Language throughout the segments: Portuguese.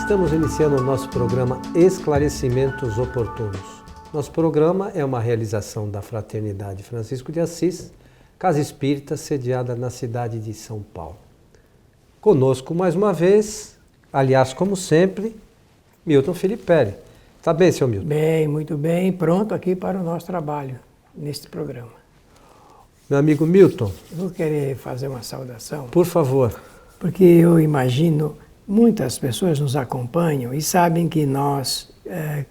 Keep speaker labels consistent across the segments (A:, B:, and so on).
A: Estamos iniciando o nosso programa Esclarecimentos Oportunos. Nosso programa é uma realização da Fraternidade Francisco de Assis, Casa Espírita, sediada na cidade de São Paulo. Conosco mais uma vez, aliás, como sempre, Milton Filipelli. Está bem, senhor Milton?
B: Bem, muito bem. Pronto aqui para o nosso trabalho neste programa.
A: Meu amigo Milton.
B: Eu vou querer fazer uma saudação.
A: Por favor.
B: Porque eu imagino, muitas pessoas nos acompanham e sabem que nós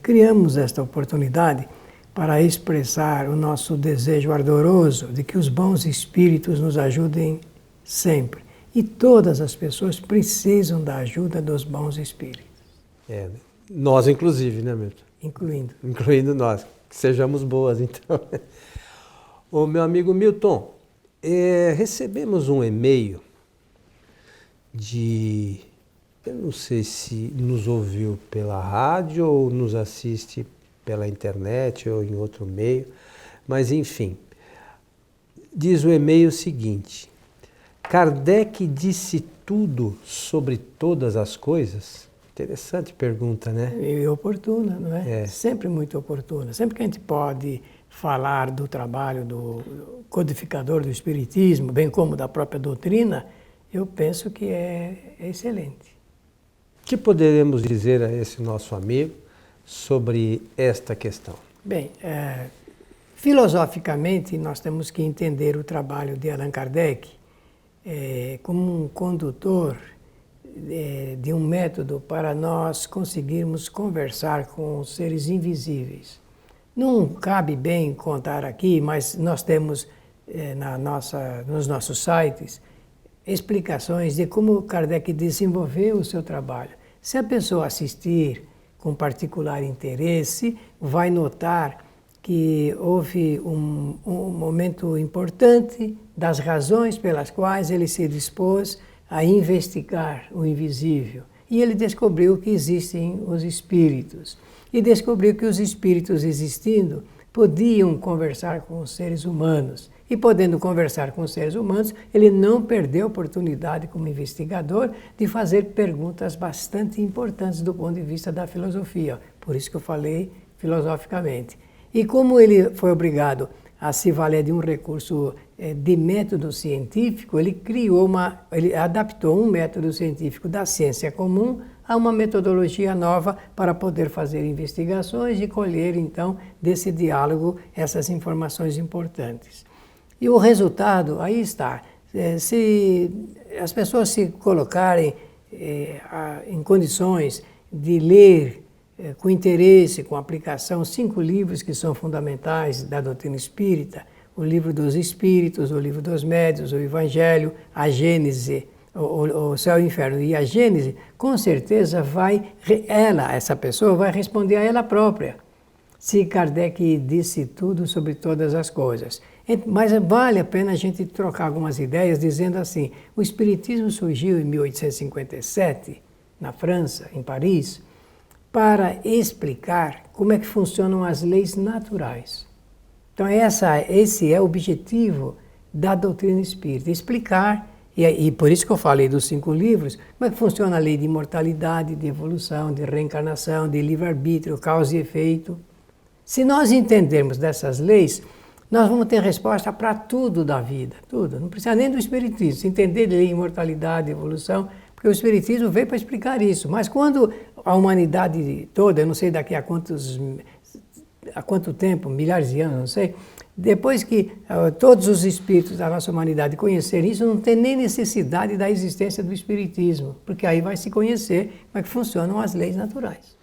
B: criamos esta oportunidade para expressar o nosso desejo ardoroso de que os bons espíritos nos ajudem sempre. E todas as pessoas precisam da ajuda dos bons espíritos.
A: Nós inclusive, né, Milton? Incluindo nós, que sejamos boas, então. Ô, meu amigo Milton, recebemos um e-mail eu não sei se nos ouviu pela rádio ou nos assiste pela internet ou em outro meio, mas enfim, diz o e-mail o seguinte: Kardec disse tudo sobre todas as coisas? Interessante pergunta, né?
B: E oportuna, não é? Sempre muito oportuna. Sempre que a gente pode falar do trabalho do codificador do Espiritismo, bem como da própria doutrina, eu penso que é excelente.
A: O que poderemos dizer a esse nosso amigo sobre esta questão?
B: Bem, filosoficamente nós temos que entender o trabalho de Allan Kardec como um condutor de um método para nós conseguirmos conversar com os seres invisíveis. Não cabe bem contar aqui, mas nós temos nos nossos sites explicações de como Kardec desenvolveu o seu trabalho. Se a pessoa assistir com particular interesse, vai notar que houve um momento importante das razões pelas quais ele se dispôs a investigar o invisível. E ele descobriu que existem os espíritos. E descobriu que os espíritos existindo podiam conversar com os seres humanos. E podendo conversar com os seres humanos, ele não perdeu a oportunidade como investigador de fazer perguntas bastante importantes do ponto de vista da filosofia. Por isso que eu falei filosoficamente. E como ele foi obrigado a se valer de um recurso de método científico, ele adaptou um método científico da ciência comum a uma metodologia nova para poder fazer investigações e colher, então, desse diálogo essas informações importantes. E o resultado, aí está. Se as pessoas se colocarem em condições de ler com interesse, com aplicação, 5 livros que são fundamentais da doutrina espírita: o Livro dos Espíritos, o Livro dos Médiuns, o Evangelho, a Gênese, o Céu e o Inferno e a Gênese, com certeza essa pessoa vai responder a ela própria, se Kardec disse tudo sobre todas as coisas. Mas vale a pena a gente trocar algumas ideias dizendo assim: o Espiritismo surgiu em 1857, na França, em Paris, para explicar como é que funcionam as leis naturais. Então esse é o objetivo da doutrina espírita, explicar, e por isso que eu falei dos 5 livros, como é que funciona a lei de imortalidade, de evolução, de reencarnação, de livre-arbítrio, causa e efeito. Se nós entendermos dessas leis, nós vamos ter resposta para tudo da vida, tudo. Não precisa nem do Espiritismo, se entender de eimortalidade, evolução, porque o Espiritismo veio para explicar isso. Mas quando a humanidade toda, eu não sei daqui a quanto tempo, milhares de anos, não sei, depois que todos os espíritos da nossa humanidade conhecerem isso, não tem nem necessidade da existência do Espiritismo, porque aí vai se conhecer como é que funcionam as leis naturais.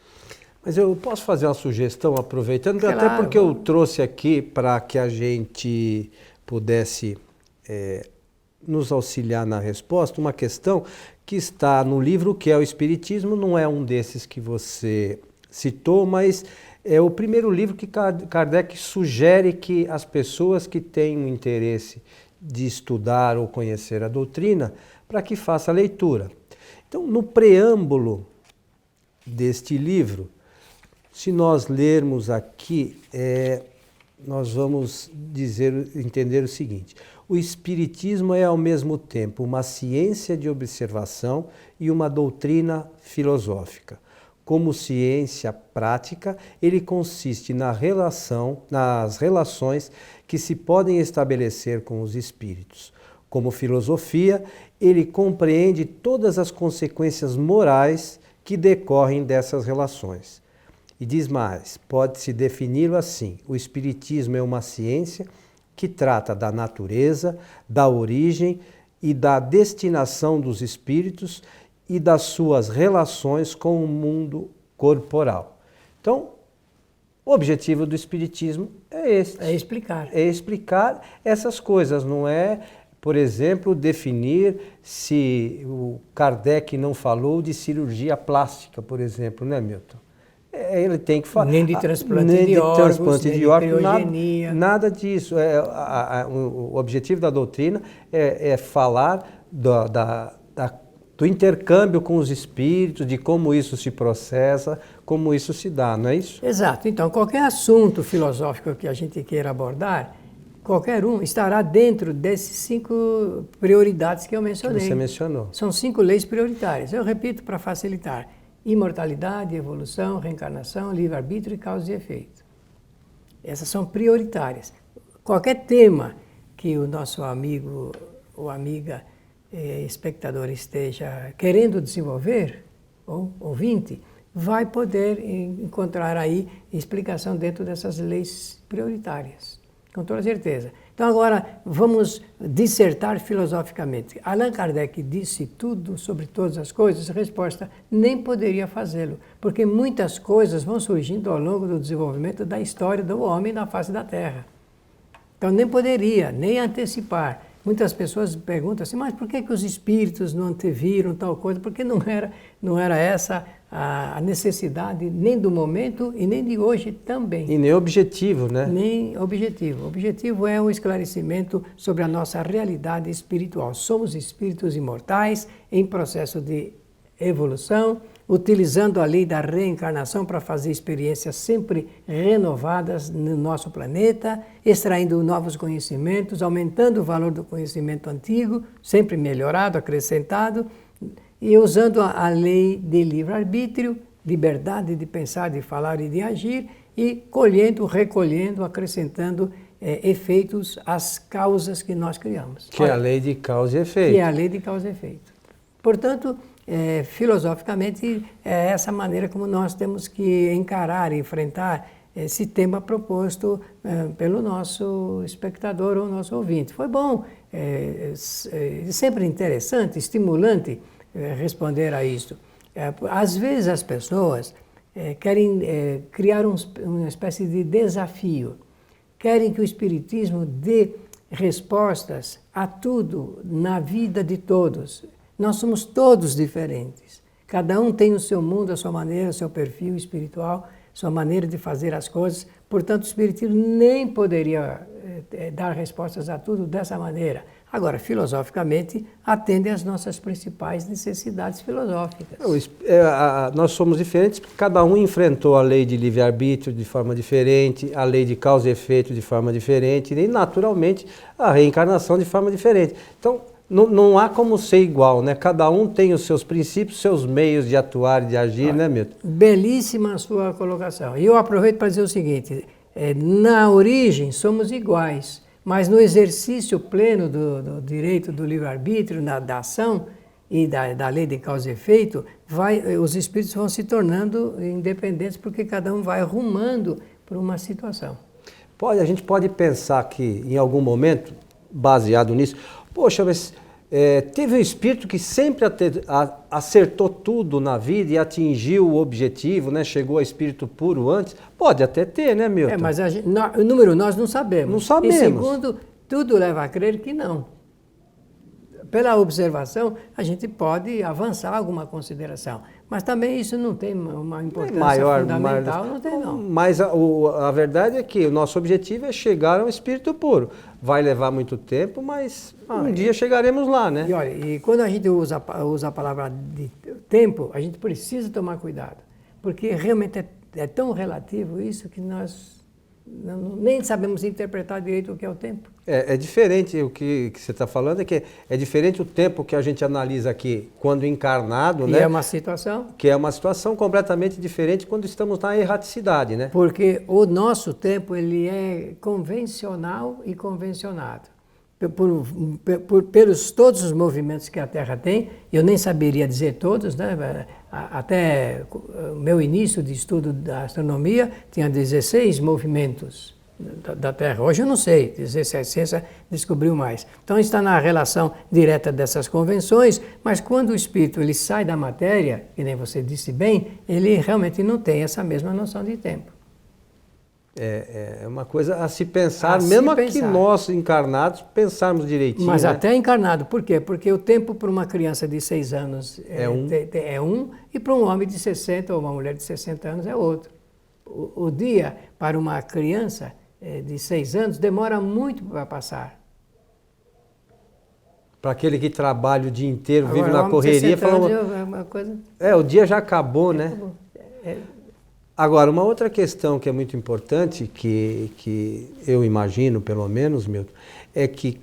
A: Mas eu posso fazer uma sugestão, aproveitando,
B: claro,
A: até porque eu trouxe aqui para que a gente pudesse nos auxiliar na resposta, uma questão que está no livro que é o Espiritismo, não é um desses que você citou, mas é o primeiro livro que Kardec sugere que as pessoas que têm um interesse de estudar ou conhecer a doutrina, para que faça a leitura. Então, no preâmbulo deste livro, se nós lermos aqui, nós vamos entender o seguinte: o Espiritismo é ao mesmo tempo uma ciência de observação e uma doutrina filosófica. como ciência prática, ele consiste nas relações que se podem estabelecer com os espíritos. Como filosofia, ele compreende todas as consequências morais que decorrem dessas relações. E diz mais, pode-se defini-lo assim: o espiritismo é uma ciência que trata da natureza, da origem e da destinação dos espíritos e das suas relações com o mundo corporal. Então, o objetivo do espiritismo é esse.
B: É explicar.
A: É explicar essas coisas, não é, por exemplo, definir se o Kardec não falou de cirurgia plástica, por exemplo, né, Milton? Ele tem que falar.
B: Nem de transplante de órgãos, nem de criogenia.
A: Nada disso. O objetivo da doutrina é falar do intercâmbio com os espíritos, de como isso se processa, como isso se dá, não é isso?
B: Exato. Então, qualquer assunto filosófico que a gente queira abordar, qualquer um estará dentro desses 5 prioridades que eu mencionei.
A: Que você mencionou.
B: São 5 leis prioritárias. Eu repito para facilitar. Imortalidade, evolução, reencarnação, livre-arbítrio e causa e efeito. Essas são prioritárias. Qualquer tema que o nosso amigo ou amiga espectador esteja querendo desenvolver, ou ouvinte, vai poder encontrar aí explicação dentro dessas leis prioritárias, com toda certeza. Então agora vamos dissertar filosoficamente. Allan Kardec disse tudo sobre todas as coisas? Resposta, nem poderia fazê-lo, porque muitas coisas vão surgindo ao longo do desenvolvimento da história do homem na face da Terra. Então nem poderia, nem antecipar. Muitas pessoas perguntam assim, mas por que os espíritos não anteviram tal coisa? Porque não era essa a necessidade nem do momento e nem de hoje também.
A: E nem objetivo, né?
B: Nem objetivo. O objetivo é o esclarecimento sobre a nossa realidade espiritual. Somos espíritos imortais em processo de evolução, utilizando a lei da reencarnação para fazer experiências sempre renovadas no nosso planeta, extraindo novos conhecimentos, aumentando o valor do conhecimento antigo, sempre melhorado, acrescentado, e usando a lei de livre-arbítrio, liberdade de pensar, de falar e de agir, e colhendo, recolhendo, acrescentando efeitos às causas que nós criamos.
A: Que é a lei de causa e efeito.
B: Que é a lei de causa e efeito. Portanto, filosoficamente, é essa maneira como nós temos que encarar e enfrentar esse tema proposto pelo nosso espectador ou nosso ouvinte. Foi bom, sempre interessante, estimulante responder a isso. Às vezes as pessoas querem criar uma espécie de desafio, querem que o Espiritismo dê respostas a tudo na vida de todos. Nós somos todos diferentes. Cada um tem o seu mundo, a sua maneira, o seu perfil espiritual, sua maneira de fazer as coisas. Portanto, o Espiritismo nem poderia dar respostas a tudo dessa maneira. Agora, filosoficamente, atende às nossas principais necessidades filosóficas.
A: Nós somos diferentes porque cada um enfrentou a lei de livre-arbítrio de forma diferente, a lei de causa e efeito de forma diferente e, naturalmente, a reencarnação de forma diferente. Então, não há como ser igual, né? Cada um tem os seus princípios, seus meios de atuar e de agir, né, Milton?
B: Belíssima a sua colocação. E eu aproveito para dizer o seguinte, na origem somos iguais, mas no exercício pleno do direito do livre-arbítrio, da ação e da lei de causa e efeito, os espíritos vão se tornando independentes porque cada um vai rumando para uma situação.
A: A gente pode pensar que, em algum momento, baseado nisso, poxa, mas teve um espírito que sempre acertou tudo na vida e atingiu o objetivo, né? Chegou a espírito puro antes. Pode até ter, né, Milton?
B: Mas o número nós não sabemos.
A: Não sabemos.
B: E segundo, tudo leva a crer que não. Pela observação, a gente pode avançar alguma consideração. Mas também isso não tem uma importância fundamental, não tem não.
A: Mas a verdade é que o nosso objetivo é chegar a um espírito puro. Vai levar muito tempo, mas um dia chegaremos lá, né?
B: E olha, e quando a gente usa a palavra de tempo, a gente precisa tomar cuidado. Porque realmente é tão relativo isso que nós nem sabemos interpretar direito o que é o tempo.
A: É diferente, o que você está falando é que é diferente o tempo que a gente analisa aqui quando encarnado, né?
B: E é uma situação.
A: Que é uma situação completamente diferente quando estamos na erraticidade, né?
B: Porque o nosso tempo ele é convencional e convencionado. Pelos todos os movimentos que a Terra tem, eu nem saberia dizer todos, né? Até o meu início de estudo da astronomia tinha 16 movimentos da Terra. Hoje eu não sei, 17, a ciência descobriu mais. Então está na relação direta dessas convenções, mas quando o espírito ele sai da matéria, que nem você disse bem, ele realmente não tem essa mesma noção de tempo.
A: É uma coisa a se pensar, mesmo que nós encarnados pensarmos direitinho.
B: Mas
A: né?
B: até encarnado, por quê? Porque o tempo para uma criança de 6 anos é um e para um homem de 60 ou uma mulher de 60 anos é outro. O dia para uma criança de 6 anos demora muito para passar.
A: Para aquele que trabalha o dia inteiro,
B: Agora,
A: vive na correria, fala
B: uma coisa.
A: o dia já acabou, né?
B: Acabou.
A: Agora, uma outra questão que é muito importante, que eu imagino, pelo menos, Milton, é que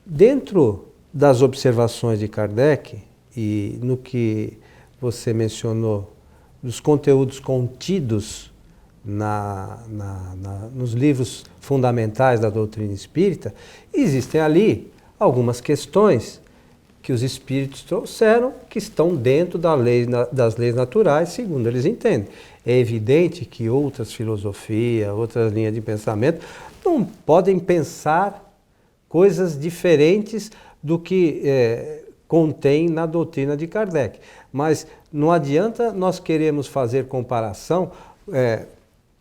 A: dentro das observações de Kardec e no que você mencionou, dos conteúdos contidos nos livros fundamentais da doutrina espírita, existem ali algumas questões que os espíritos trouxeram que estão dentro das leis naturais, segundo eles entendem. É evidente que outras filosofias, outras linhas de pensamento não podem pensar coisas diferentes do que contém na doutrina de Kardec. Mas não adianta nós queremos fazer comparação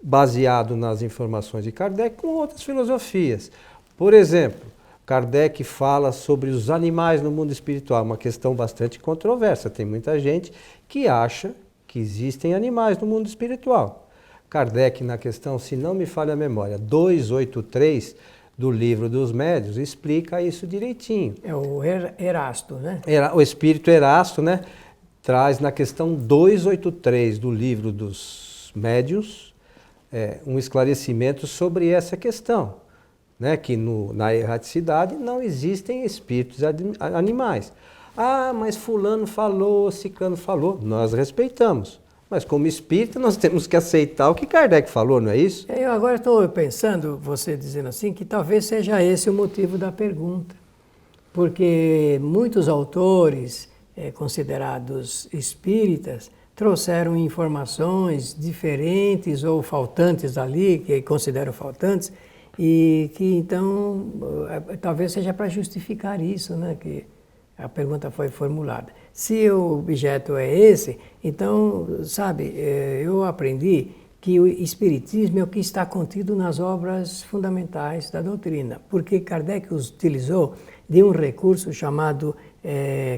A: baseado nas informações de Kardec com outras filosofias. Por exemplo, Kardec fala sobre os animais no mundo espiritual, uma questão bastante controversa. Tem muita gente que acha que existem animais no mundo espiritual. Kardec, na questão, se não me falha a memória, 283 do Livro dos Médiuns, explica isso direitinho.
B: É o Erasto, né?
A: O espírito Erasto, né, traz na questão 283 do Livro dos Médiuns um esclarecimento sobre essa questão. Né, que na erraticidade não existem espíritos animais. Ah, mas fulano falou, ciclano falou. Nós respeitamos. Mas como espírito nós temos que aceitar o que Kardec falou, não é isso?
B: Eu agora estou pensando, você dizendo assim, que talvez seja esse o motivo da pergunta. Porque muitos autores considerados espíritas trouxeram informações diferentes ou faltantes ali, que consideram faltantes, e que então talvez seja para justificar isso, né, que a pergunta foi formulada. Se o objeto é esse, então, sabe, eu aprendi que o Espiritismo é o que está contido nas obras fundamentais da doutrina, porque Kardec utilizou de um recurso chamado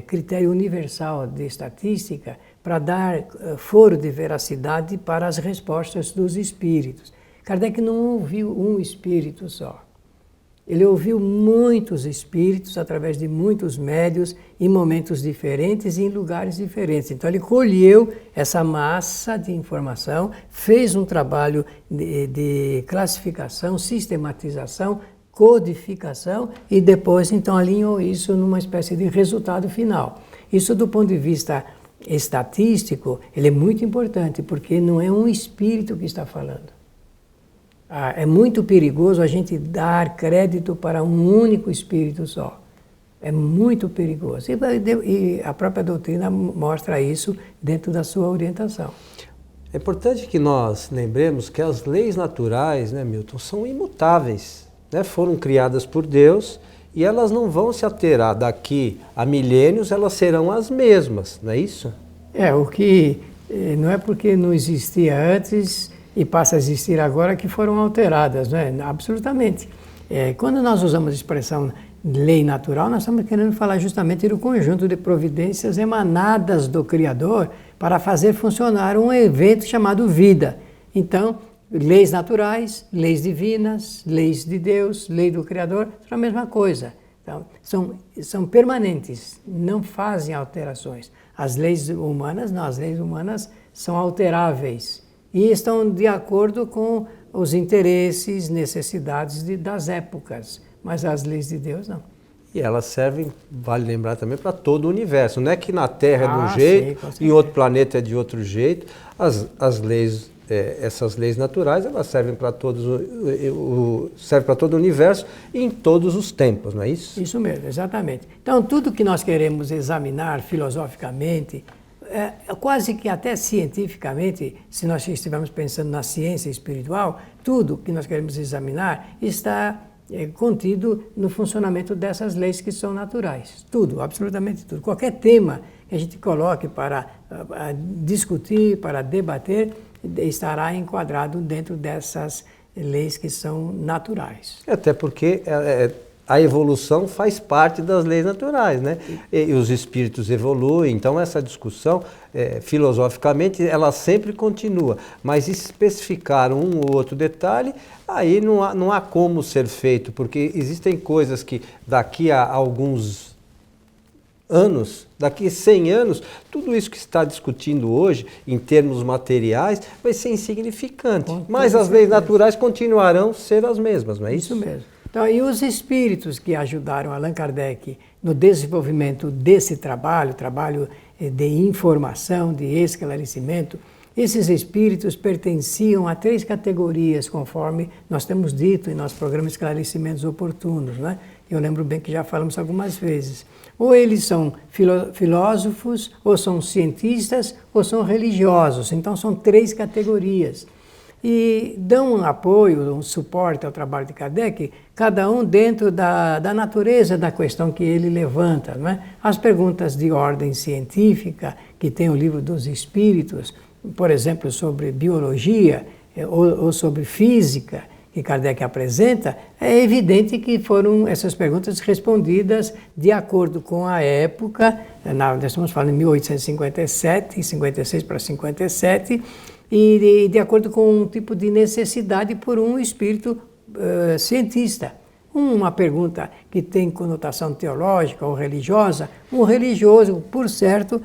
B: critério universal de estatística para dar foro de veracidade para as respostas dos espíritos. Kardec não ouviu um espírito só. Ele ouviu muitos espíritos através de muitos médiuns em momentos diferentes e em lugares diferentes. Então ele colheu essa massa de informação, fez um trabalho de classificação, sistematização, codificação e depois então alinhou isso numa espécie de resultado final. Isso do ponto de vista estatístico, ele é muito importante porque não é um espírito que está falando. É muito perigoso a gente dar crédito para um único espírito só. É muito perigoso. E a própria doutrina mostra isso dentro da sua orientação.
A: É importante que nós lembremos que as leis naturais, né, Milton, são imutáveis, né? Foram criadas por Deus e elas não vão se alterar. Daqui a milênios elas serão as mesmas, não é isso?
B: O que não é porque não existia antes e passa a existir agora que foram alteradas, né? Absolutamente. Quando nós usamos a expressão lei natural, nós estamos querendo falar justamente do conjunto de providências emanadas do Criador para fazer funcionar um evento chamado vida. Então, leis naturais, leis divinas, leis de Deus, lei do Criador, são a mesma coisa. Então, são permanentes, não fazem alterações. As leis humanas, não, as leis humanas são alteráveis. E estão de acordo com os interesses, necessidades das épocas, mas as leis de Deus não.
A: E elas servem, vale lembrar também, para todo o universo. Não é que na Terra é de um jeito,
B: sim,
A: em outro planeta é de outro jeito. As leis, essas leis naturais, elas servem para servem para todo o universo e em todos os tempos, não é isso?
B: Isso mesmo, exatamente. Então, tudo que nós queremos examinar filosoficamente, quase que até cientificamente, se nós estivermos pensando na ciência espiritual, tudo que nós queremos examinar está contido no funcionamento dessas leis que são naturais. Tudo, absolutamente tudo. Qualquer tema que a gente coloque para discutir, para debater, estará enquadrado dentro dessas leis que são naturais.
A: Até porque a evolução faz parte das leis naturais, né? E os espíritos evoluem, então essa discussão, filosoficamente, ela sempre continua. Mas especificar um ou outro detalhe, aí não há como ser feito, porque existem coisas que daqui a alguns anos, daqui a 100 anos, tudo isso que está discutindo hoje, em termos materiais, vai ser insignificante. Mas as leis naturais continuarão ser as mesmas, não é isso?
B: Isso mesmo. Então, e os espíritos que ajudaram Allan Kardec no desenvolvimento desse trabalho de informação, de esclarecimento, esses espíritos pertenciam a 3 categorias, conforme nós temos dito em nosso programa Esclarecimentos Oportunos, né? Eu lembro bem que já falamos algumas vezes. Ou eles são filósofos, ou são cientistas, ou são religiosos. Então, são 3 categorias. E dão um apoio, um suporte ao trabalho de Kardec, cada um dentro da natureza da questão que ele levanta. Não é? As perguntas de ordem científica, que tem o Livro dos Espíritos, por exemplo, sobre biologia ou sobre física, que Kardec apresenta, é evidente que foram essas perguntas respondidas de acordo com a época, nós estamos falando em 1857, 56 para 57, e de acordo com um tipo de necessidade por um espírito cientista. Uma pergunta que tem conotação teológica ou religiosa, um religioso, por certo,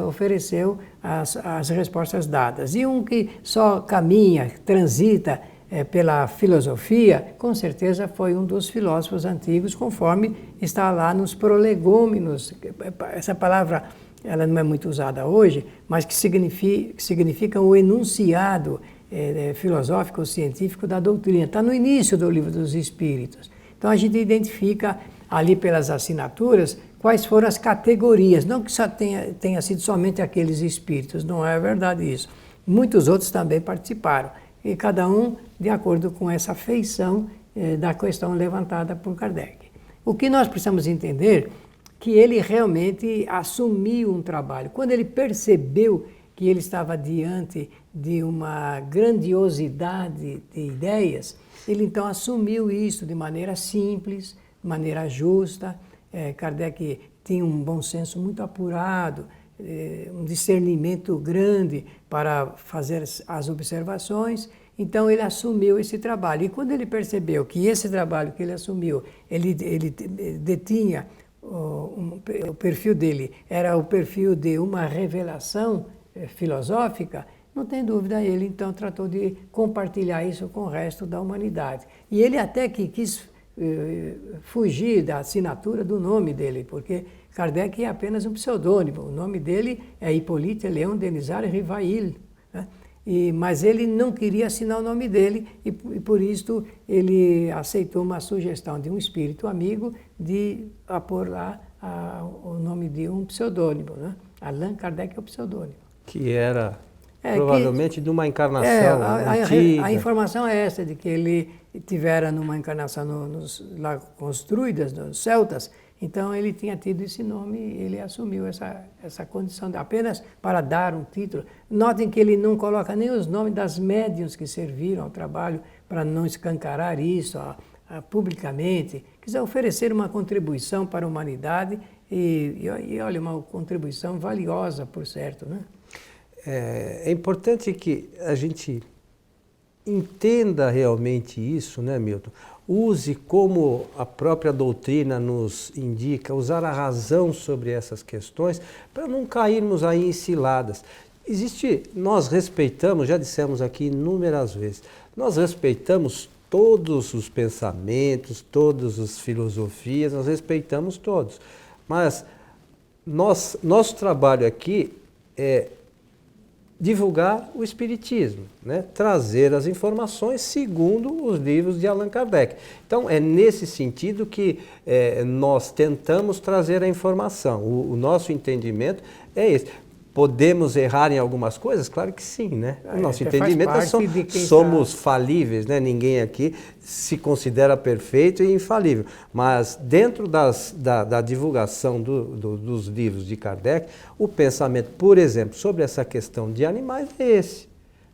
B: ofereceu as respostas dadas. E um que só caminha, transita pela filosofia, com certeza foi um dos filósofos antigos, conforme está lá nos prolegômenos. Essa palavra ela não é muito usada hoje, mas que significa o enunciado filosófico ou científico da doutrina. Está no início do Livro dos Espíritos. Então a gente identifica ali pelas assinaturas quais foram as categorias, não que só tenha sido somente aqueles espíritos, não é verdade isso. Muitos outros também participaram, e cada um de acordo com essa feição da questão levantada por Kardec. O que nós precisamos entender que ele realmente assumiu um trabalho. Quando ele percebeu que ele estava diante de uma grandiosidade de ideias, ele então assumiu isso de maneira simples, de maneira justa. Kardec tinha um bom senso muito apurado, um discernimento grande para fazer as observações. Então ele assumiu esse trabalho. E quando ele percebeu que esse trabalho que ele assumiu, ele detinha o perfil dele, era o perfil de uma revelação filosófica, não tem dúvida, ele então tratou de compartilhar isso com o resto da humanidade. E ele até que quis fugir da assinatura do nome dele, porque Kardec é apenas um pseudônimo. O nome dele é Hippolyte Léon Denisard Rivail, né? Mas ele não queria assinar o nome dele e por isso ele aceitou uma sugestão de um espírito amigo de pôr lá o nome de um pseudônimo, né? Allan Kardec é o pseudonímo.
A: Que era provavelmente de uma encarnação antiga.
B: A informação é essa, de que ele tivera numa encarnação lá com os druidas, nos celtas. Então ele tinha tido esse nome e ele assumiu essa condição apenas para dar um título. Notem que ele não coloca nem os nomes das médiuns que serviram ao trabalho para não escancarar isso publicamente. Quiser oferecer uma contribuição para a humanidade e olha, uma contribuição valiosa, por certo, né?
A: É importante que a gente entenda realmente isso, né, Milton? Use como a própria doutrina nos indica, usar a razão sobre essas questões para não cairmos aí em ciladas. Nós respeitamos, já dissemos aqui inúmeras vezes, Nós respeitamos todos os pensamentos, todas as filosofias, nós respeitamos todos. Mas nosso trabalho aqui é divulgar o Espiritismo, né? Trazer as informações segundo os livros de Allan Kardec. Então, é nesse sentido que nós tentamos trazer a informação. O nosso entendimento é esse. Podemos errar em algumas coisas? Claro que sim, né? O nosso entendimento é somos falíveis, né? Ninguém aqui se considera perfeito e infalível. Mas dentro da divulgação dos livros de Kardec, o pensamento, por exemplo, sobre essa questão de animais é esse,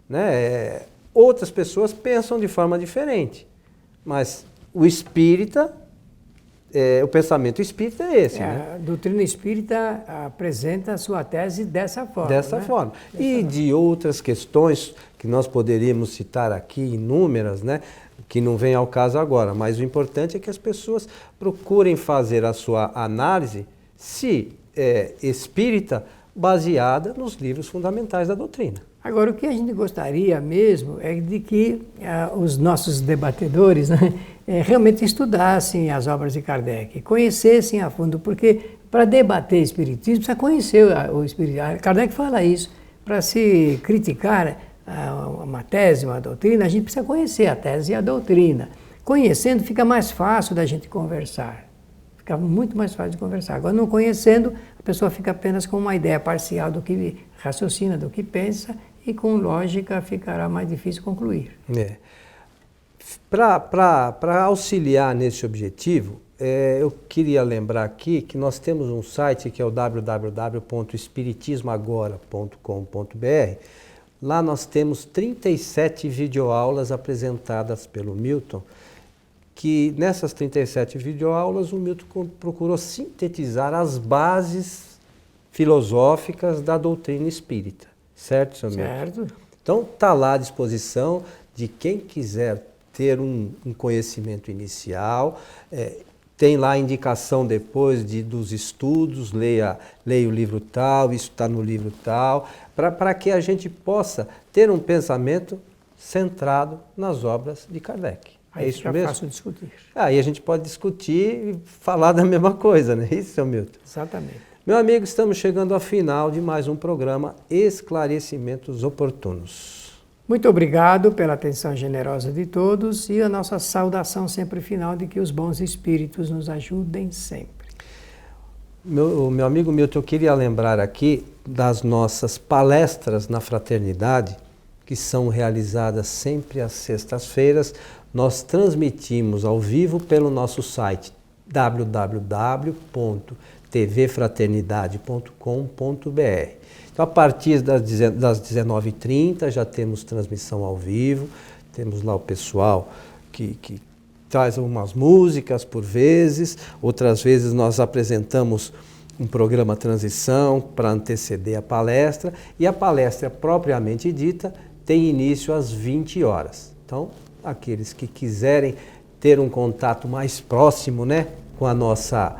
A: né? Outras pessoas pensam de forma diferente, mas o espírita... o pensamento espírita é esse. Né?
B: A doutrina espírita apresenta a sua tese dessa forma.
A: Dessa forma. E de outras questões que nós poderíamos citar aqui, inúmeras, né? Que não vem ao caso agora, mas o importante é que as pessoas procurem fazer a sua análise, se espírita, baseada nos livros fundamentais da doutrina.
B: Agora, o que a gente gostaria mesmo é de que os nossos debatedores, né, realmente estudassem as obras de Kardec, conhecessem a fundo, porque para debater espiritismo precisa conhecer o espiritismo. Kardec fala isso. Para se criticar uma tese, uma doutrina, a gente precisa conhecer a tese e a doutrina. Conhecendo fica mais fácil da gente conversar. Fica muito mais fácil de conversar. Agora, não conhecendo, a pessoa fica apenas com uma ideia parcial do que raciocina, do que pensa, e com lógica ficará mais difícil concluir.
A: Para auxiliar nesse objetivo, eu queria lembrar aqui que nós temos um site que é o www.espiritismoagora.com.br. Lá nós temos 37 videoaulas apresentadas pelo Milton, que nessas 37 videoaulas o Milton procurou sintetizar as bases filosóficas da doutrina espírita. Certo, senhor Milton?
B: Certo.
A: Então, está lá à disposição de quem quiser ter um conhecimento inicial. Tem lá a indicação depois dos estudos, leia o livro tal, isso está no livro tal, para que a gente possa ter um pensamento centrado nas obras de Kardec.
B: Aí isso mesmo? É fácil discutir.
A: Aí a gente pode discutir e falar da mesma coisa, não é isso, senhor Milton?
B: Exatamente.
A: Meu amigo, estamos chegando ao final de mais um programa Esclarecimentos Oportunos.
B: Muito obrigado pela atenção generosa de todos e a nossa saudação sempre final de que os bons espíritos nos ajudem sempre.
A: Meu amigo Milton, eu queria lembrar aqui das nossas palestras na fraternidade, que são realizadas sempre às sextas-feiras. Nós transmitimos ao vivo pelo nosso site www.tvfraternidade.com.br. Então, a partir das 19h30 já temos transmissão ao vivo, temos lá o pessoal que traz umas músicas por vezes, outras vezes nós apresentamos um programa Transição para anteceder a palestra, e a palestra propriamente dita tem início às 20 horas. Então, aqueles que quiserem ter um contato mais próximo, né, com a nossa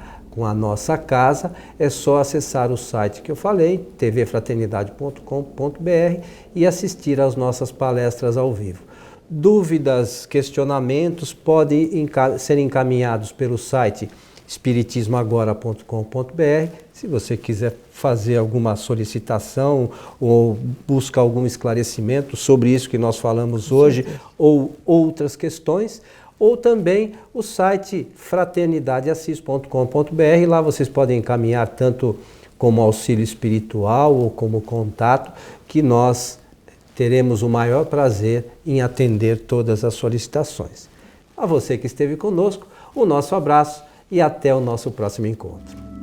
A: casa, é só acessar o site que eu falei, tvfraternidade.com.br, e assistir às nossas palestras ao vivo. Dúvidas, questionamentos podem ser encaminhados pelo site espiritismoagora.com.br. Se você quiser fazer alguma solicitação ou buscar algum esclarecimento sobre isso que nós falamos hoje ou outras questões, ou também o site fraternidadeassis.com.br. Lá vocês podem encaminhar tanto como auxílio espiritual ou como contato, que nós teremos o maior prazer em atender todas as solicitações. A você que esteve conosco, o nosso abraço e até o nosso próximo encontro.